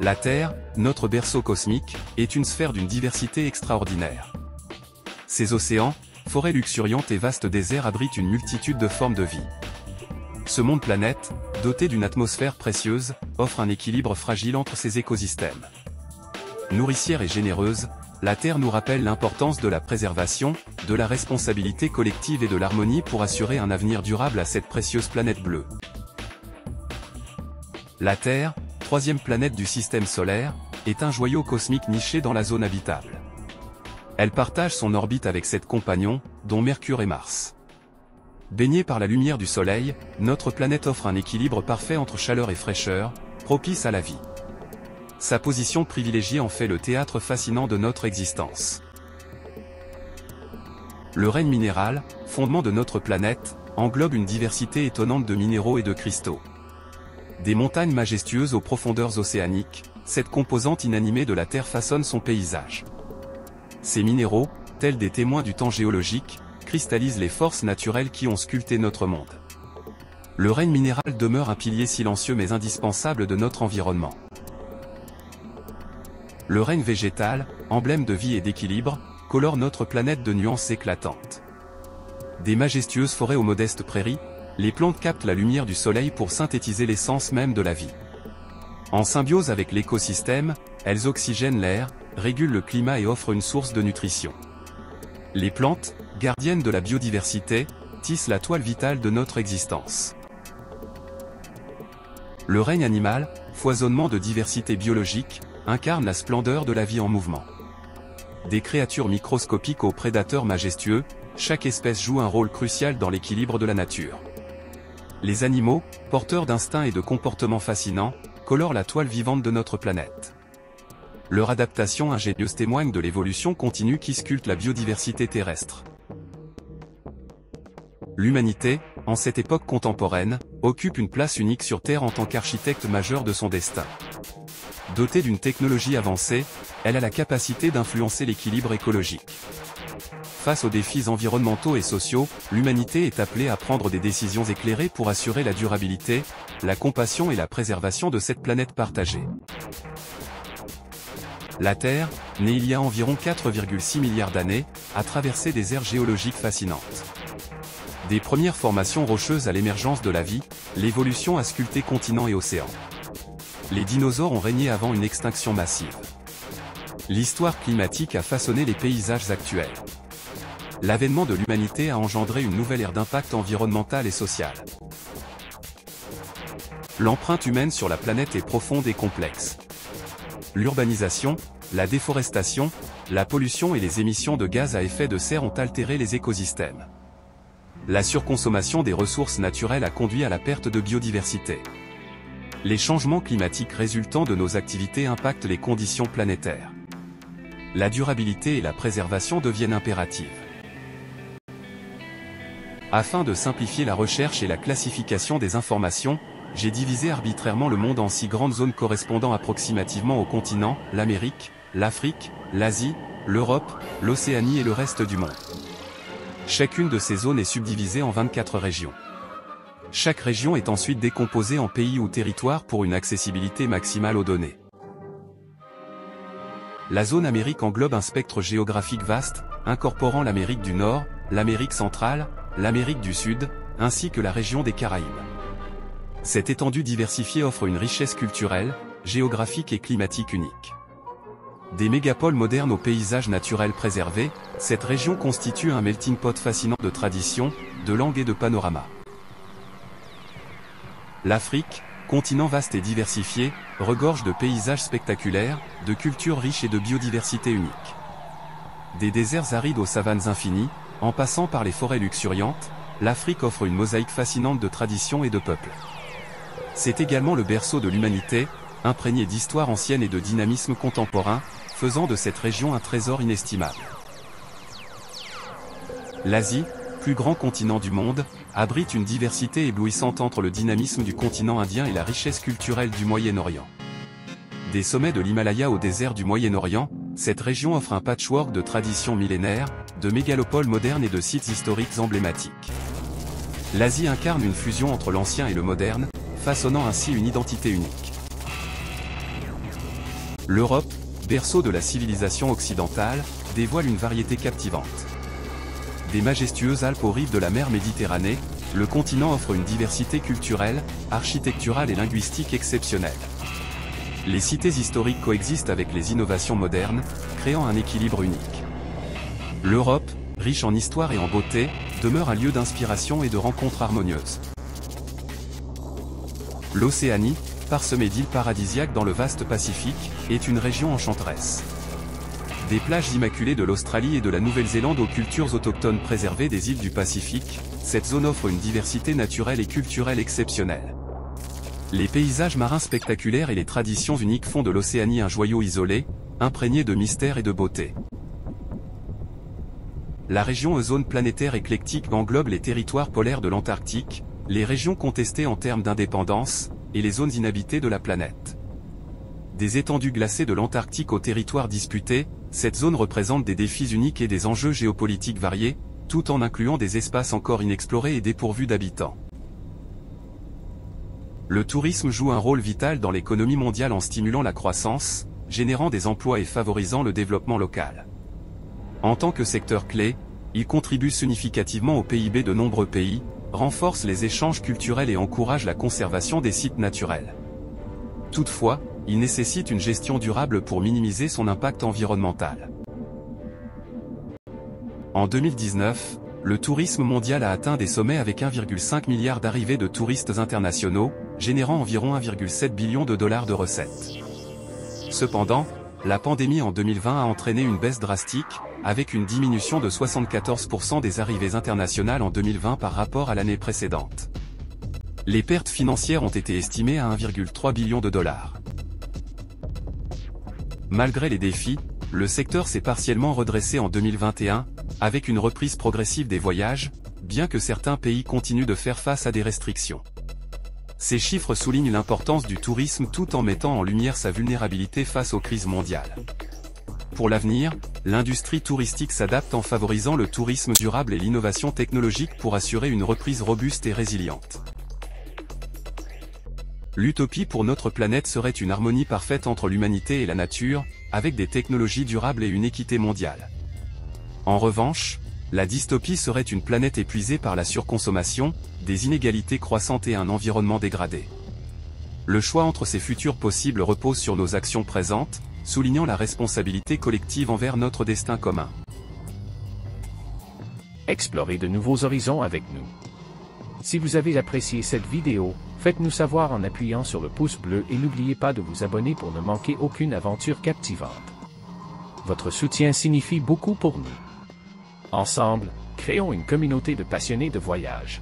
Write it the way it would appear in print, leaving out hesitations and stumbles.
La Terre, notre berceau cosmique, est une sphère d'une diversité extraordinaire. Ses océans, forêts luxuriantes et vastes déserts abritent une multitude de formes de vie. Ce monde-planète, doté d'une atmosphère précieuse, offre un équilibre fragile entre ses écosystèmes. Nourricière et généreuse, la Terre nous rappelle l'importance de la préservation, de la responsabilité collective et de l'harmonie pour assurer un avenir durable à cette précieuse planète bleue. La Terre, troisième planète du système solaire, est un joyau cosmique niché dans la zone habitable. Elle partage son orbite avec 7 compagnons, dont Mercure et Mars. Baignée par la lumière du Soleil, notre planète offre un équilibre parfait entre chaleur et fraîcheur, propice à la vie. Sa position privilégiée en fait le théâtre fascinant de notre existence. Le règne minéral, fondement de notre planète, englobe une diversité étonnante de minéraux et de cristaux. Des montagnes majestueuses aux profondeurs océaniques, cette composante inanimée de la Terre façonne son paysage. Ces minéraux, tels des témoins du temps géologique, cristallisent les forces naturelles qui ont sculpté notre monde. Le règne minéral demeure un pilier silencieux mais indispensable de notre environnement. Le règne végétal, emblème de vie et d'équilibre, colore notre planète de nuances éclatantes. Des majestueuses forêts aux modestes prairies, les plantes captent la lumière du soleil pour synthétiser l'essence même de la vie. En symbiose avec l'écosystème, elles oxygènent l'air, régulent le climat et offrent une source de nutrition. Les plantes, gardiennes de la biodiversité, tissent la toile vitale de notre existence. Le règne animal, foisonnement de diversité biologique, incarne la splendeur de la vie en mouvement. Des créatures microscopiques aux prédateurs majestueux, chaque espèce joue un rôle crucial dans l'équilibre de la nature. Les animaux, porteurs d'instincts et de comportements fascinants, colorent la toile vivante de notre planète. Leur adaptation ingénieuse témoigne de l'évolution continue qui sculpte la biodiversité terrestre. L'humanité, en cette époque contemporaine, occupe une place unique sur Terre en tant qu'architecte majeur de son destin. Dotée d'une technologie avancée, elle a la capacité d'influencer l'équilibre écologique. Face aux défis environnementaux et sociaux, l'humanité est appelée à prendre des décisions éclairées pour assurer la durabilité, la compassion et la préservation de cette planète partagée. La Terre, née il y a environ 4,6 milliards d'années, a traversé des ères géologiques fascinantes. Des premières formations rocheuses à l'émergence de la vie, l'évolution a sculpté continents et océans. Les dinosaures ont régné avant une extinction massive. L'histoire climatique a façonné les paysages actuels. L'avènement de l'humanité a engendré une nouvelle ère d'impact environnemental et social. L'empreinte humaine sur la planète est profonde et complexe. L'urbanisation, la déforestation, la pollution et les émissions de gaz à effet de serre ont altéré les écosystèmes. La surconsommation des ressources naturelles a conduit à la perte de biodiversité. Les changements climatiques résultant de nos activités impactent les conditions planétaires. La durabilité et la préservation deviennent impératives. Afin de simplifier la recherche et la classification des informations, j'ai divisé arbitrairement le monde en 6 grandes zones correspondant approximativement aux continents, l'Amérique, l'Afrique, l'Asie, l'Europe, l'Océanie et le reste du monde. Chacune de ces zones est subdivisée en 24 régions. Chaque région est ensuite décomposée en pays ou territoires pour une accessibilité maximale aux données. La zone Amérique englobe un spectre géographique vaste, incorporant l'Amérique du Nord, l'Amérique centrale, l'Amérique du Sud, ainsi que la région des Caraïbes. Cette étendue diversifiée offre une richesse culturelle, géographique et climatique unique. Des mégapoles modernes aux paysages naturels préservés, cette région constitue un melting pot fascinant de traditions, de langues et de panoramas. L'Afrique, continent vaste et diversifié, regorge de paysages spectaculaires, de cultures riches et de biodiversité unique. Des déserts arides aux savanes infinies, en passant par les forêts luxuriantes, l'Afrique offre une mosaïque fascinante de traditions et de peuples. C'est également le berceau de l'humanité, imprégné d'histoire ancienne et de dynamisme contemporain, faisant de cette région un trésor inestimable. L'Asie, plus grand continent du monde, abrite une diversité éblouissante entre le dynamisme du continent indien et la richesse culturelle du Moyen-Orient. Des sommets de l'Himalaya au désert du Moyen-Orient, cette région offre un patchwork de traditions millénaires, de mégalopoles modernes et de sites historiques emblématiques. L'Asie incarne une fusion entre l'ancien et le moderne, façonnant ainsi une identité unique. L'Europe, berceau de la civilisation occidentale, dévoile une variété captivante. Des majestueuses Alpes aux rives de la mer Méditerranée, le continent offre une diversité culturelle, architecturale et linguistique exceptionnelle. Les cités historiques coexistent avec les innovations modernes, créant un équilibre unique. L'Europe, riche en histoire et en beauté, demeure un lieu d'inspiration et de rencontres harmonieuses. L'Océanie, parsemée d'îles paradisiaques dans le vaste Pacifique, est une région enchanteresse. Des plages immaculées de l'Australie et de la Nouvelle-Zélande aux cultures autochtones préservées des îles du Pacifique, cette zone offre une diversité naturelle et culturelle exceptionnelle. Les paysages marins spectaculaires et les traditions uniques font de l'Océanie un joyau isolé, imprégné de mystère et de beauté. La région zone planétaire éclectique englobe les territoires polaires de l'Antarctique, les régions contestées en termes d'indépendance, et les zones inhabitées de la planète. Des étendues glacées de l'Antarctique aux territoires disputés, cette zone représente des défis uniques et des enjeux géopolitiques variés, tout en incluant des espaces encore inexplorés et dépourvus d'habitants. Le tourisme joue un rôle vital dans l'économie mondiale en stimulant la croissance, générant des emplois et favorisant le développement local. En tant que secteur clé, il contribue significativement au PIB de nombreux pays, renforce les échanges culturels et encourage la conservation des sites naturels. Toutefois, il nécessite une gestion durable pour minimiser son impact environnemental. En 2019, le tourisme mondial a atteint des sommets avec 1,5 milliard d'arrivées de touristes internationaux, générant environ 1,7 billion de dollars de recettes. Cependant, la pandémie en 2020 a entraîné une baisse drastique, avec une diminution de 74% des arrivées internationales en 2020 par rapport à l'année précédente. Les pertes financières ont été estimées à 1,3 billion de dollars. Malgré les défis, le secteur s'est partiellement redressé en 2021, avec une reprise progressive des voyages, bien que certains pays continuent de faire face à des restrictions. Ces chiffres soulignent l'importance du tourisme tout en mettant en lumière sa vulnérabilité face aux crises mondiales. Pour l'avenir, l'industrie touristique s'adapte en favorisant le tourisme durable et l'innovation technologique pour assurer une reprise robuste et résiliente. L'utopie pour notre planète serait une harmonie parfaite entre l'humanité et la nature, avec des technologies durables et une équité mondiale. En revanche, la dystopie serait une planète épuisée par la surconsommation, des inégalités croissantes et un environnement dégradé. Le choix entre ces futurs possibles repose sur nos actions présentes, soulignant la responsabilité collective envers notre destin commun. Explorez de nouveaux horizons avec nous. Si vous avez apprécié cette vidéo, faites-nous savoir en appuyant sur le pouce bleu et n'oubliez pas de vous abonner pour ne manquer aucune aventure captivante. Votre soutien signifie beaucoup pour nous. Ensemble, créons une communauté de passionnés de voyage.